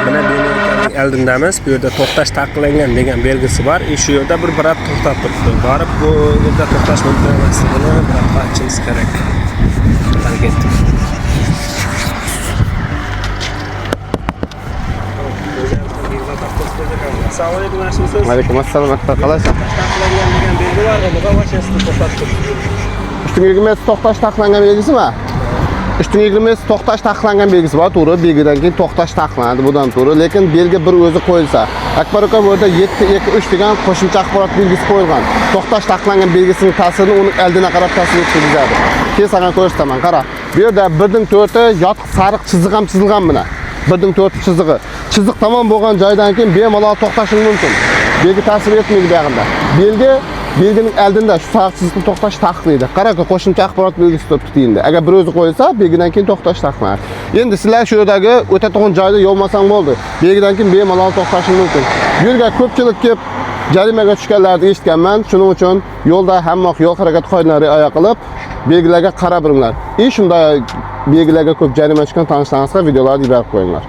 Mana binoning oldindamiz. Bu yerda to'xtash taqiqlangan degan belgisi bor. Shu yerda bir birat to'xtab turibdi. Borib bu yerda to'xtash mumkin emasligini biroq aytishimiz kerak. Albatta. Assalomu alaykum, yaxshimisiz? Alaykum assalom, qalaysan? Taqiqlangan degan belgi bor, uni mashinasida to'xtatib turibdi. 320 metr to'xtash taqiqlangan belgisimi? 320 metr to'xtash taqiqlangan belgisi bor, to'g'ri. Belgidan keyin to'xtash taqiqlanadi, bundan to'g'ri. Lekin belgi bir o'zi qo'yilsa, Akbar aka bu yerda 723 degan qo'shimcha axborot belgisi qo'yilgan. To'xtash taqiqlangan belgisining ta'sirini uning oldiga qarab ta'sir etkazadi. Keyin sana ko'rsataman, qara. Bu yerda 1/4 yotiq sariq chiziq ham chizilgan buni. 1/4 chizig'i. Chiziq tamom bo'lgan joydan keyin bemalol to'xtashing mumkin. Belgi ta'sir etmaydi bu yerda. Belgining oldinda shu sariq chiziqni to'xtash taqiqlaydi. Qaraka qo'shimcha axborot belgisi turibdi deyildi. Agar bir o'zi qo'yilsa, belgidan keyin to'xtash taqiqlanadi. Endi sizlar shu yerdagi o'tadigan joyda yo'lmasang bo'ldi. Belgidan keyin bemalol to'xtashing mumkin. Yo'lga ko'pchilik kelib jarimaga tushganlarni eshitganman. Shuning uchun yo'lda hamma yo'l harakati qoidalariga rioya qilib, belgilarga qarab turinglar. Shunday belgilarga ko'p jarima tushgan tanishlaringizga videolarni yuborib qo'yinglar.